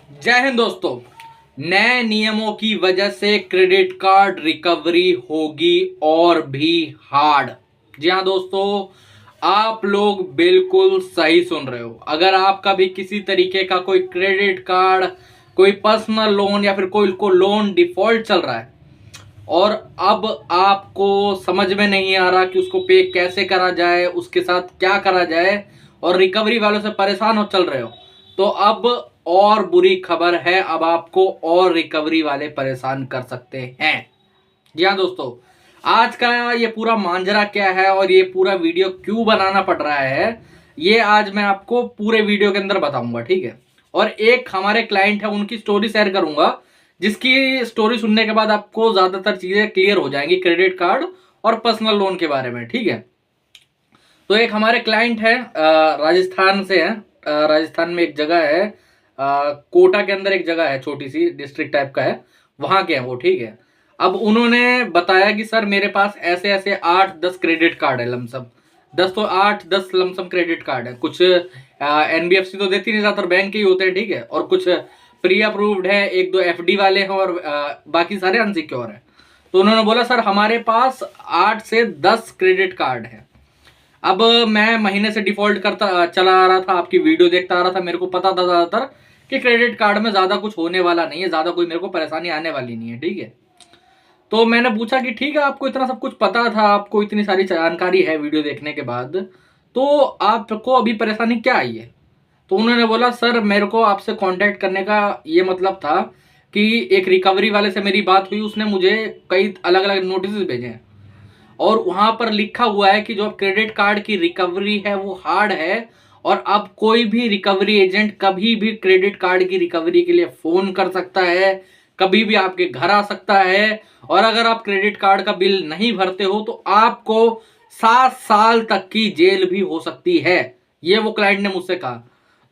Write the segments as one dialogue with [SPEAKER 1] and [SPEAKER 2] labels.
[SPEAKER 1] जय हिंद दोस्तों। नए नियमों की वजह से क्रेडिट कार्ड रिकवरी होगी और भी हार्ड। जी हाँ दोस्तों, आप लोग बिल्कुल सही सुन रहे हो। अगर आपका भी किसी तरीके का कोई क्रेडिट कार्ड, कोई पर्सनल लोन या फिर कोई को लोन डिफॉल्ट चल रहा है और अब आपको समझ में नहीं आ रहा कि उसको पे कैसे करा जाए, उसके साथ क्या करा जाए और रिकवरी वालों से परेशान हो चल रहे हो, तो अब और बुरी खबर है, अब आपको और रिकवरी वाले परेशान कर सकते हैं। जी हाँ दोस्तों, आज का ये पूरा मांजरा क्या है और ये पूरा वीडियो क्यों बनाना पड़ रहा है, ये आज मैं आपको पूरे वीडियो के अंदर बताऊंगा, ठीक है। और एक हमारे क्लाइंट है, उनकी स्टोरी शेयर करूंगा, जिसकी स्टोरी सुनने के बाद आपको ज्यादातर चीजें क्लियर हो जाएंगी क्रेडिट कार्ड और पर्सनल लोन के बारे में, ठीक है। तो एक हमारे क्लाइंट है, राजस्थान से है। राजस्थान में एक जगह है, कोटा के अंदर एक जगह है, छोटी सी डिस्ट्रिक्ट टाइप का है, वहां के हैं वो, ठीक है। अब उन्होंने बताया कि सर मेरे पास ऐसे ऐसे 8-10 क्रेडिट कार्ड है, लमसम 10 तो 8-10 लमसम क्रेडिट कार्ड है। कुछ एनबीएफसी तो देती नहीं, ज्यादातर बैंक के ही होते हैं, ठीक है। और कुछ प्री अप्रूव्ड है, 1-2 एफडी वाले हैं और बाकी सारे अनसिक्योर है। तो उन्होंने बोला सर हमारे पास 8 से 10 क्रेडिट कार्ड है। अब मैं महीने से डिफॉल्ट करता चला आ रहा था, आपकी वीडियो देखता आ रहा था, मेरे को पता था ज्यादातर कि क्रेडिट कार्ड में ज्यादा कुछ होने वाला नहीं है, ज्यादा कोई मेरे को परेशानी आने वाली नहीं है, ठीक है। तो मैंने पूछा कि ठीक है, आपको इतना सब कुछ पता था, आपको इतनी सारी जानकारी है वीडियो देखने के बाद, तो आपको अभी परेशानी क्या आई है। तो उन्होंने बोला सर मेरे को आपसे कांटेक्ट करने का ये मतलब था कि एक रिकवरी वाले से मेरी बात हुई, उसने मुझे कई अलग अलग नोटिस भेजे हैं और वहां पर लिखा हुआ है कि जो क्रेडिट कार्ड की रिकवरी है वो हार्ड है। और अब कोई भी रिकवरी एजेंट कभी भी क्रेडिट कार्ड की रिकवरी के लिए फोन कर सकता है, कभी भी आपके घर आ सकता है। और अगर आप क्रेडिट कार्ड का बिल नहीं भरते हो तो आपको 7 साल तक की जेल भी हो सकती है, ये वो क्लाइंट ने मुझसे कहा।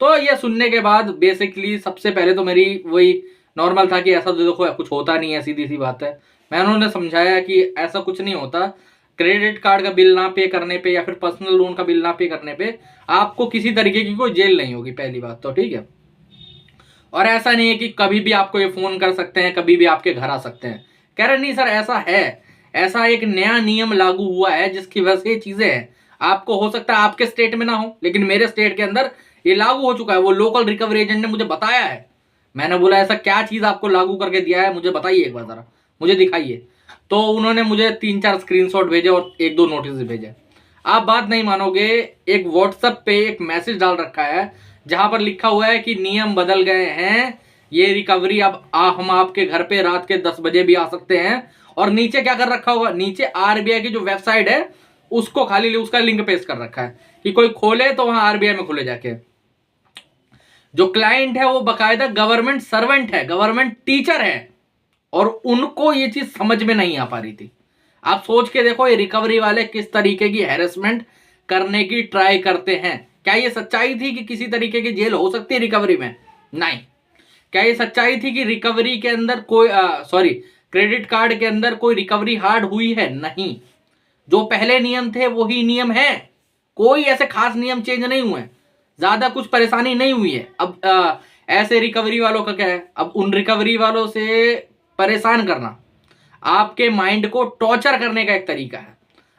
[SPEAKER 1] तो ये सुनने के बाद बेसिकली सबसे पहले तो मेरी वही नॉर्मल था कि ऐसा तो देखो कुछ होता नहीं है, सीधी सी बात है। मैं उन्होंने समझाया कि ऐसा कुछ नहीं होता, क्रेडिट कार्ड का बिल ना पे करने पे या फिर पर्सनल लोन का बिल ना पे करने पे आपको किसी तरीके की कोई जेल नहीं होगी, पहली बात तो, ठीक है। और ऐसा नहीं है कि कभी भी आपको ये फोन कर सकते हैं, कभी भी आपके घर आ सकते हैं। कह रहे नहीं सर ऐसा है, ऐसा एक नया नियम लागू हुआ है जिसकी वजह से ये चीजें हैं। आपको हो सकता है आपके स्टेट में ना हो, लेकिन मेरे स्टेट के अंदर ये लागू हो चुका है। वो लोकल रिकवरी एजेंट ने मुझे बताया है। मैंने बोला ऐसा क्या चीज आपको लागू करके दिया है, मुझे बताइए एक बार, जरा मुझे दिखाइए। तो उन्होंने मुझे 3-4 स्क्रीनशॉट भेजे और 1-2 नोटिस भेजे। आप बात नहीं मानोगे, एक व्हाट्सएप पे एक मैसेज डाल रखा है जहां पर लिखा हुआ है कि नियम बदल गए हैं, ये रिकवरी अब हम आपके घर पे रात के 10 बजे भी आ सकते हैं। और नीचे क्या कर रखा होगा, नीचे आरबीआई की जो वेबसाइट है उसको खाली उसका लिंक पेस्ट कर रखा है कि कोई खोले तो वहां आरबीआई में खुले जाके। जो क्लाइंट है वो बकायदा गवर्नमेंट सर्वेंट है, गवर्नमेंट टीचर है, और उनको ये चीज समझ में नहीं आ पा रही थी। आप सोच के देखो ये रिकवरी वाले किस तरीके की हैरेसमेंट करने की ट्राई करते हैं। क्या ये सच्चाई थी कि किसी तरीके की जेल हो सकती है रिकवरी में? नहीं। क्या ये सच्चाई थी कि रिकवरी के अंदर कोई सॉरी क्रेडिट कार्ड के अंदर कोई रिकवरी हार्ड हुई है? नहीं। जो पहले नियम थे वही नियम है, कोई ऐसे खास नियम चेंज नहीं हुए, ज्यादा कुछ परेशानी नहीं हुई है। अब ऐसे रिकवरी वालों का क्या है, अब उन रिकवरी वालों से परेशान करना आपके माइंड को टॉर्चर करने का एक तरीका है।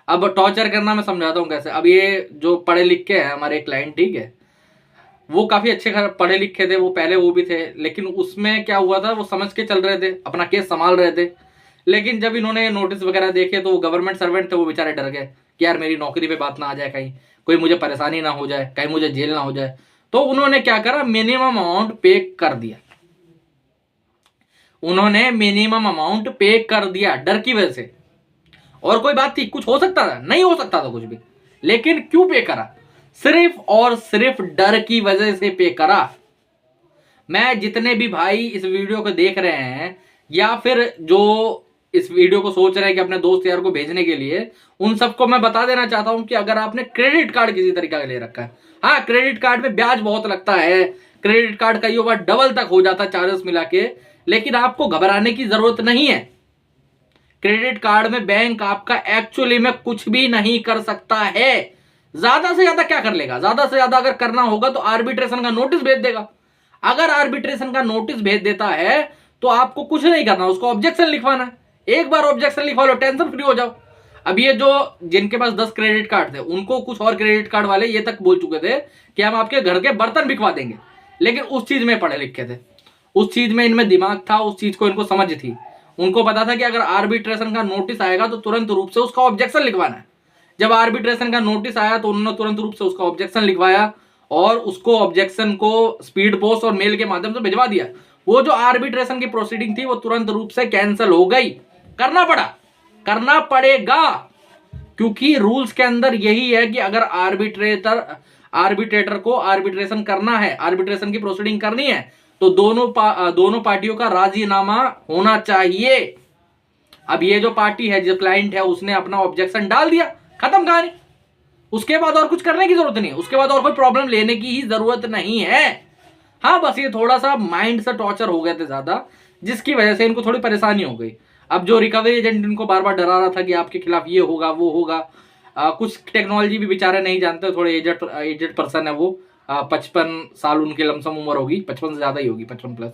[SPEAKER 1] अब टॉर्चर करना मैं समझाता हूं कैसे। अब ये जो पढ़े लिखे हैं हमारे क्लाइंट, ठीक है, वो काफी अच्छे पढ़े लिखे थे, वो पहले वो भी थे, लेकिन उसमें क्या हुआ था, वो समझ के चल रहे थे, अपना केस संभाल रहे थे। लेकिन जब इन्होंने नोटिस वगैरह देखे तो वो गवर्नमेंट सर्वेंट थे, वो बेचारे डर गए कि यार मेरी नौकरी पे बात ना आ जाए, कहीं कोई मुझे परेशानी ना हो जाए, कहीं मुझे जेल ना हो जाए। तो उन्होंने क्या करा, मिनिमम अमाउंट पे कर दिया। उन्होंने मिनिमम अमाउंट पे कर दिया डर की वजह से। और कोई बात थी, कुछ हो सकता था? नहीं हो सकता था कुछ भी, लेकिन क्यों पे करा? सिर्फ और सिर्फ डर की वजह से पे करा। मैं जितने भी भाई इस वीडियो को देख रहे हैं या फिर जो इस वीडियो को सोच रहे हैं कि अपने दोस्त यार को भेजने के लिए, उन सबको मैं बता देना चाहता हूं कि अगर आपने क्रेडिट कार्ड किसी तरीके का ले रखा है, हाँ क्रेडिट कार्ड में ब्याज बहुत लगता है, क्रेडिट कार्ड कई बार डबल तक हो जाता है चार्जेस मिला के, लेकिन आपको घबराने की जरूरत नहीं है। क्रेडिट कार्ड में बैंक आपका एक्चुअली में कुछ भी नहीं कर सकता है। ज्यादा से ज्यादा क्या कर लेगा, ज्यादा से ज्यादा अगर करना होगा तो आर्बिट्रेशन का नोटिस भेज देगा। अगर आर्बिट्रेशन का नोटिस भेज देता है तो आपको कुछ नहीं करना, उसको ऑब्जेक्शन लिखवाना है। एक बार ऑब्जेक्शन लिखवा लो, टेंशन फ्री हो जाओ। अब ये जो जिनके पास 10 क्रेडिट कार्ड थे, उनको कुछ और क्रेडिट कार्ड वाले ये तक बोल चुके थे कि हम आपके घर के बर्तन बिकवा देंगे, लेकिन उस चीज में पढ़े लिखे थे, उस चीज में इनमें दिमाग था, उस चीज को इनको समझ थी। उनको पता था कि अगर आर्बिट्रेशन का नोटिस आएगा तो तुरंत रूप से उसका ऑब्जेक्शन लिखवाना है। जब आर्बिट्रेशन का नोटिस आया तो उन्होंने तुरंत रूप से उसका ऑब्जेक्शन लिखवाया और उसको ऑब्जेक्शन को स्पीड पोस्ट और मेल के माध्यम से भिजवा दिया। वो जो आर्बिट्रेशन की प्रोसीडिंग थी वो तुरंत रूप से कैंसिल हो गई। करना पड़ा, करना पड़ेगा, क्योंकि रूल्स के अंदर यही है कि अगर आर्बिट्रेटर को आर्बिट्रेशन करना है, आर्बिट्रेशन की प्रोसीडिंग करनी है, तो दोनों पार्टियों का राजीनामा होना चाहिए। अब ये जो पार्टी है, जो क्लाइंट है, उसने अपना ऑब्जेक्शन डाल दिया, खत्म कहानी। उसके बाद और कुछ करने की जरूरत नहीं है, उसके बाद और कोई प्रॉब्लम लेने की ही जरूरत नहीं है। हाँ, बस ये थोड़ा सा माइंड से टॉर्चर हो गए थे ज्यादा, जिसकी वजह से इनको थोड़ी परेशानी हो गई। अब जो रिकवरी एजेंट इनको बार बार डरा रहा था कि आपके खिलाफ ये होगा वो होगा, कुछ टेक्नोलॉजी भी बेचारे नहीं जानते, थोड़े एजेड पर्सन है वो, 55 साल उनकी लमसम उम्र होगी, 55 से ज्यादा ही होगी, 55 प्लस।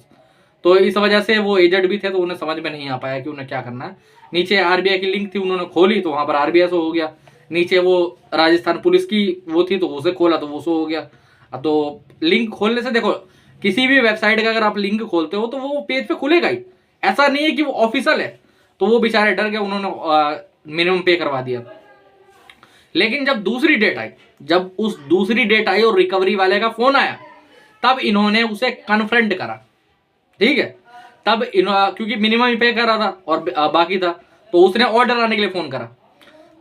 [SPEAKER 1] तो इस वजह से वो एजेड भी थे, तो उन्हें समझ में नहीं आ पाया कि उन्हें क्या करना है। नीचे आरबीआई की लिंक थी, उन्होंने खोली तो वहां पर आरबीआई शो हो गया। नीचे वो राजस्थान पुलिस की वो थी तो उसे खोला तो वो शो हो गया। तो लिंक खोलने से देखो, किसी भी वेबसाइट का अगर आप लिंक खोलते हो तो वो पेज पे खुलेगा ही, ऐसा नहीं है कि वो ऑफिशियल है। तो वो बेचारे डर गए, उन्होंने मिनिमम पे करवा दिया। लेकिन जब दूसरी डेट आई, जब उस दूसरी डेट आई और रिकवरी वाले का फोन आया, तब इन्होंने उसे कन्फ्रंट करा, ठीक है। तब क्योंकि मिनिमम ही पे कर रहा था और बाकी था, तो उसने ऑर्डर आने के लिए फोन करा।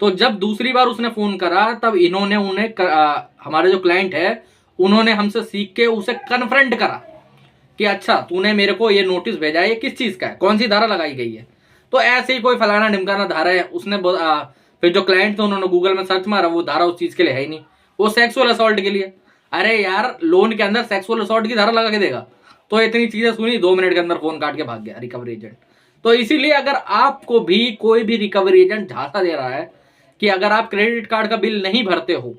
[SPEAKER 1] तो जब दूसरी बार उसने फोन करा तब इन्होंने हमारे जो क्लाइंट है उन्होंने हमसे सीख के उसे कन्फ्रंट करा कि अच्छा तूने मेरे को ये नोटिस भेजा है, ये किस चीज का है, कौन सी धारा लगाई गई है। तो ऐसे ही कोई फलाना ढिमकाना धारा है, उसने फिर जो क्लाइंट थे उन्होंने गूगल में सर्च मारा, वो धारा उस चीज के लिए है ही नहीं, वो सेक्सुअल असॉल्ट के लिए। अरे यार, लोन के अंदर सेक्सुअल असॉल्ट की धारा लगा के देगा? तो इतनी चीजें सुनी, 2 मिनट के अंदर फोन काट के भाग गया रिकवरी एजेंट। तो इसीलिए अगर आपको भी कोई भी रिकवरी एजेंट झांसा दे रहा है कि अगर आप क्रेडिट कार्ड का बिल नहीं भरते हो,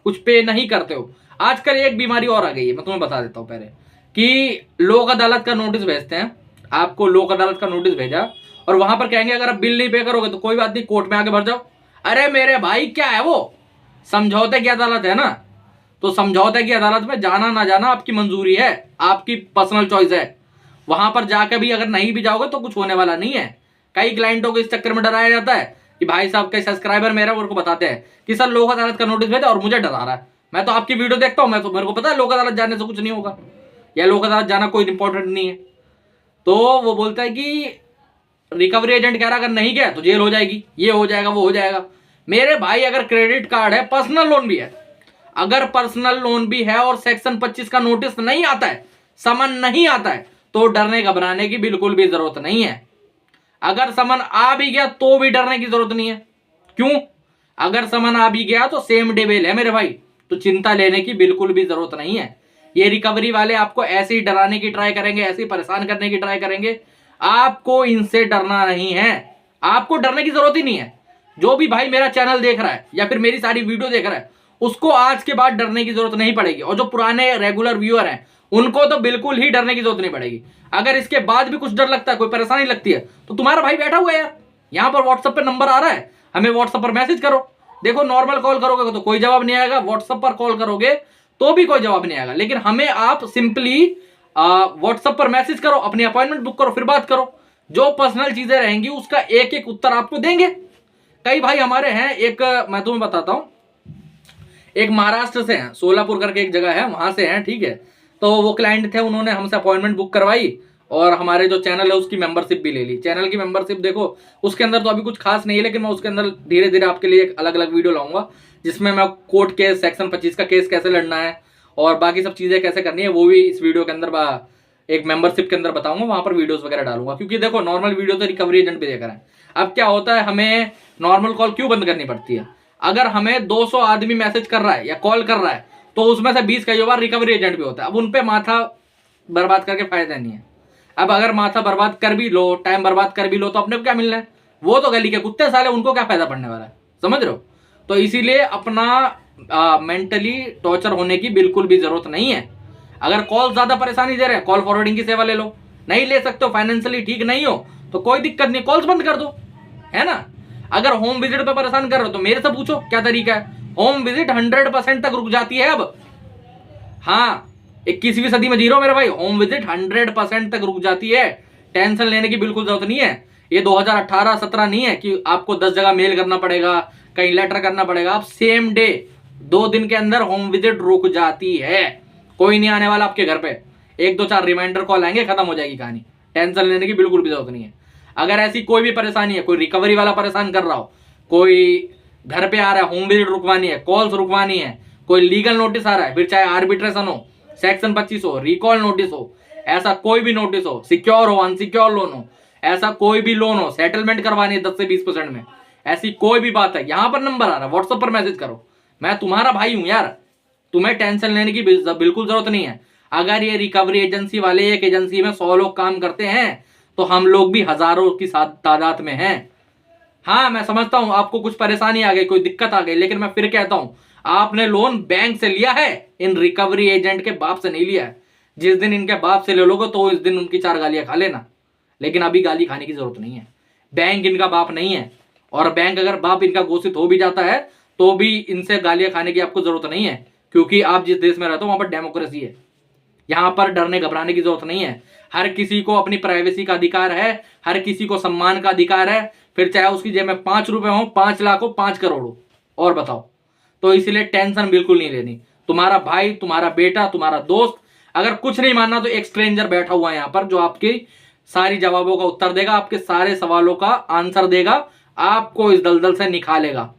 [SPEAKER 1] कुछ पे नहीं करते हो, आजकल एक बीमारी और आ गई है, मैं तुम्हें बता देता हूं पहले, कि लोक अदालत का नोटिस भेजते हैं आपको। लोक अदालत का नोटिस भेजा और वहां पर कहेंगे अगर आप बिल नहीं पे करोगे तो कोई बात नहीं, कोर्ट में आके भर जाओ। अरे मेरे भाई, क्या है वो, समझौते की अदालत है ना, तो समझौते की अदालत में जाना ना जाना आपकी मंजूरी है, आपकी पर्सनल चॉइस है। वहां पर जाकर भी अगर नहीं भी जाओगे तो कुछ होने वाला नहीं है। कई क्लाइंटों को इस चक्कर में डराया जाता है कि भाई साहब के सब्सक्राइबर मेरा को बताते हैं कि सर लोक अदालत का नोटिस भेजा और मुझे डरा रहा है, मैं तो आपकी वीडियो देखता हूं, मैं तो मेरे को पता है लोक अदालत जाने से कुछ नहीं होगा, या लोक अदालत जाना कोई इंपॉर्टेंट नहीं है। तो वो बोलता है कि रिकवरी एजेंट कह रहा अगर नहीं गया तो जेल हो जाएगी, ये हो जाएगा, वो हो जाएगा। मेरे भाई, अगर क्रेडिट कार्ड है, पर्सनल लोन भी है, अगर पर्सनल लोन भी है और सेक्शन 25 का नोटिस नहीं आता है, समन नहीं आता है, तो डरने घबराने की बिल्कुल भी जरूरत नहीं है। अगर समन आ भी गया तो भी डरने की जरूरत नहीं है। क्यों? अगर समन आ भी गया तो सेम डे बेल है मेरे भाई, तो चिंता लेने की बिल्कुल भी जरूरत नहीं है। ये रिकवरी वाले आपको ऐसे ही डराने की ट्राई करेंगे, ऐसे ही परेशान करने की ट्राई करेंगे, आपको इनसे डरना नहीं है, आपको डरने की जरूरत ही नहीं है। जो भी भाई मेरा चैनल देख रहा है या फिर मेरी सारी वीडियो देख रहा है, उसको आज के बाद डरने की जरूरत नहीं पड़ेगी, और जो पुराने रेगुलर व्यूअर हैं उनको तो बिल्कुल ही डरने की जरूरत नहीं पड़ेगी। अगर इसके बाद भी कुछ डर लगता है, कोई परेशानी लगती है, तो तुम्हारा भाई बैठा हुआ है यार, यहाँ पर व्हाट्सएप पे नंबर आ रहा है, हमें व्हाट्सएप पर मैसेज करो। देखो, नॉर्मल कॉल करोगे तो कोई जवाब नहीं आएगा, व्हाट्सएप पर कॉल करोगे तो भी कोई जवाब नहीं आएगा, लेकिन हमें आप सिंपली व्हाट्सएप पर मैसेज करो, अपनी अपॉइंटमेंट बुक करो, फिर बात करो। जो पर्सनल चीजें रहेंगी उसका एक एक उत्तर आपको देंगे। कई भाई हमारे हैं, एक मैं तुम्हें बताता हूं, एक महाराष्ट्र से हैं, सोलापुर करके एक जगह है, वहां से हैं, ठीक है। तो वो क्लाइंट थे, उन्होंने हमसे अपॉइंटमेंट बुक करवाई और हमारे जो चैनल है उसकी मेंबरशिप भी ले ली। चैनल की मेंबरशिप देखो, उसके अंदर तो अभी कुछ खास नहीं है, लेकिन मैं उसके अंदर धीरे धीरे आपके लिए एक अलग अलग वीडियो लाऊंगा, जिसमें मैं कोर्ट केस, सेक्शन 25 का केस कैसे लड़ना है और बाकी सब चीजें कैसे करनी है, वो भी इस वीडियो के अंदर एक मेंबरशिप के अंदर बताऊंगा, वहां पर वीडियोस वगैरह डालूंगा। क्योंकि देखो, नॉर्मल वीडियो तो रिकवरी एजेंट भी देख रहे हैं। अब क्या होता है, हमें नॉर्मल कॉल क्यों बंद करनी पड़ती है? अगर हमें 200 आदमी मैसेज कर रहा है या कॉल कर रहा है, तो उसमें से 20 कई बार रिकवरी एजेंट भी होता है। अब उन पे माथा बर्बाद करके फायदा नहीं है। अब अगर माथा बर्बाद कर भी लो, टाइम बर्बाद कर भी लो, तो अपने को क्या मिलना है? वो तो गली के कुत्ते साले, उनको क्या फायदा पड़ने वाला है, समझ रहे हो? तो इसीलिए अपना मेंटली टॉर्चर होने की बिल्कुल भी जरूरत नहीं है। अगर कॉल ज्यादा परेशानी दे रहे हैं, कॉल फॉरवर्डिंग की सेवा ले लो। नहीं ले सकते हो, फाइनेंशियली ठीक नहीं हो, तो कोई दिक्कत नहीं, कॉल्स बंद कर दो, है ना। अगर होम विजिट पे परेशान कर रहे हो तो मेरे से पूछो क्या तरीका है। होम विजिट 100% तक रुक जाती है अब। हाँ, 21वीं सदी में जी रहे हो मेरे भाई, होम विजिट 100% तक रुक जाती है। टेंशन लेने की बिल्कुल जरूरत नहीं है। ये 2018-17 नहीं है कि आपको 10 जगह मेल करना पड़ेगा, कहीं लेटर करना पड़ेगा। आप सेम डे 2 दिन के अंदर होम विजिट रुक जाती है। कोई नहीं आने वाला आपके घर पे, 1-2-4 रिमाइंडर कॉल आएंगे, खत्म हो जाएगी कहानी। टेंशन लेने की बिल्कुल भी जरूरत नहीं है। अगर ऐसी कोई भी परेशानी है, कोई रिकवरी वाला परेशान कर रहा हो, कोई घर पे आ रहा है, होम विजिट रुकवानी है, कॉल्स रुकवानी है, कोई लीगल नोटिस आ रहा है, फिर चाहे आर्बिट्रेशन हो, सेक्शन 25 हो, रिकॉल नोटिस हो, ऐसा कोई भी नोटिस हो, सिक्योर हो, अनसिक्योर लोन हो, ऐसा कोई भी लोन हो, सेटलमेंट करवानी है 10 से 20% में, ऐसी कोई भी बात है, यहां पर नंबर आ रहा है, व्हाट्सएप पर मैसेज करो। मैं तुम्हारा भाई हूं यार, तुम्हें टेंशन लेने की बिल्कुल जरूरत नहीं है। अगर ये रिकवरी एजेंसी वाले एक एजेंसी में 100 लोग काम करते हैं तो हम लोग भी हजारों की तादाद में हैं। हाँ, मैं समझता हूं आपको कुछ परेशानी आ गई, कोई दिक्कत आ गई, लेकिन मैं फिर कहता हूं आपने लोन बैंक से लिया है, इन रिकवरी एजेंट के बाप से नहीं लिया है। जिस दिन इनके बाप से ले लोगे तो इस दिन उनकी 4 गालियां खा लेना, लेकिन अभी गाली खाने की जरूरत नहीं है। बैंक इनका बाप नहीं है, और बैंक अगर बाप इनका घोषित हो भी जाता है तो भी इनसे गालियां खाने की आपको जरूरत नहीं है, क्योंकि आप जिस देश में रहते हो वहां पर डेमोक्रेसी है। यहां पर डरने घबराने की जरूरत नहीं है। हर किसी को अपनी प्राइवेसी का अधिकार है, हर किसी को सम्मान का अधिकार है, फिर चाहे उसकी जेब में 5 रुपए हो, 5 लाख हो, 5 करोड़ हो, और बताओ। तो इसलिए टेंशन बिल्कुल नहीं लेनी। तुम्हारा भाई, तुम्हारा बेटा, तुम्हारा दोस्त, अगर कुछ नहीं मानना तो एक स्ट्रेंजर बैठा हुआ है यहाँ पर, जो आपकी सारी जवाबों का उत्तर देगा, आपके सारे सवालों का आंसर देगा, आपको इस दलदल से निकालेगा।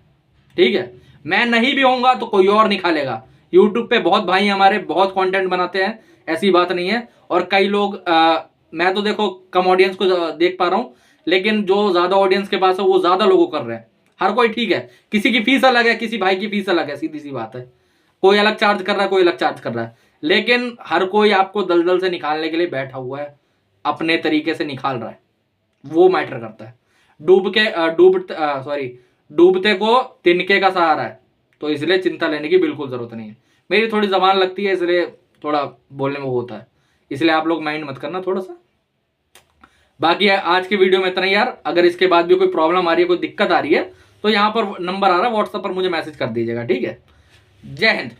[SPEAKER 1] ठीक है, मैं नहीं भी होऊंगा तो कोई और निकालेगा। यूट्यूब पे बहुत भाई हमारे बहुत कंटेंट बनाते हैं, ऐसी बात नहीं है। और कई लोग मैं तो देखो कम ऑडियंस को देख पा रहा हूं, लेकिन जो ज्यादा ऑडियंस के पास है वो ज्यादा लोगों कर रहे हैं। हर कोई ठीक है, किसी की फीस अलग है, किसी भाई की फीस अलग है, सीधी सी बात है। कोई अलग चार्ज कर रहा है, कोई अलग चार्ज कर रहा है, लेकिन हर कोई आपको दलदल से निकालने के लिए बैठा हुआ है, अपने तरीके से निकाल रहा है, वो मैटर करता है। डूबते को तिनके का सहारा है, तो इसलिए चिंता लेने की बिल्कुल जरूरत नहीं है। मेरी थोड़ी जबान लगती है, इसलिए थोड़ा बोलने में वो होता है, इसलिए आप लोग माइंड मत करना थोड़ा सा। बाकी आज की वीडियो में इतना ही यार। अगर इसके बाद भी कोई प्रॉब्लम आ रही है, कोई दिक्कत आ रही है, तो यहाँ पर नंबर आ रहा है, व्हाट्सएप पर मुझे मैसेज कर दीजिएगा। ठीक है, जय हिंद।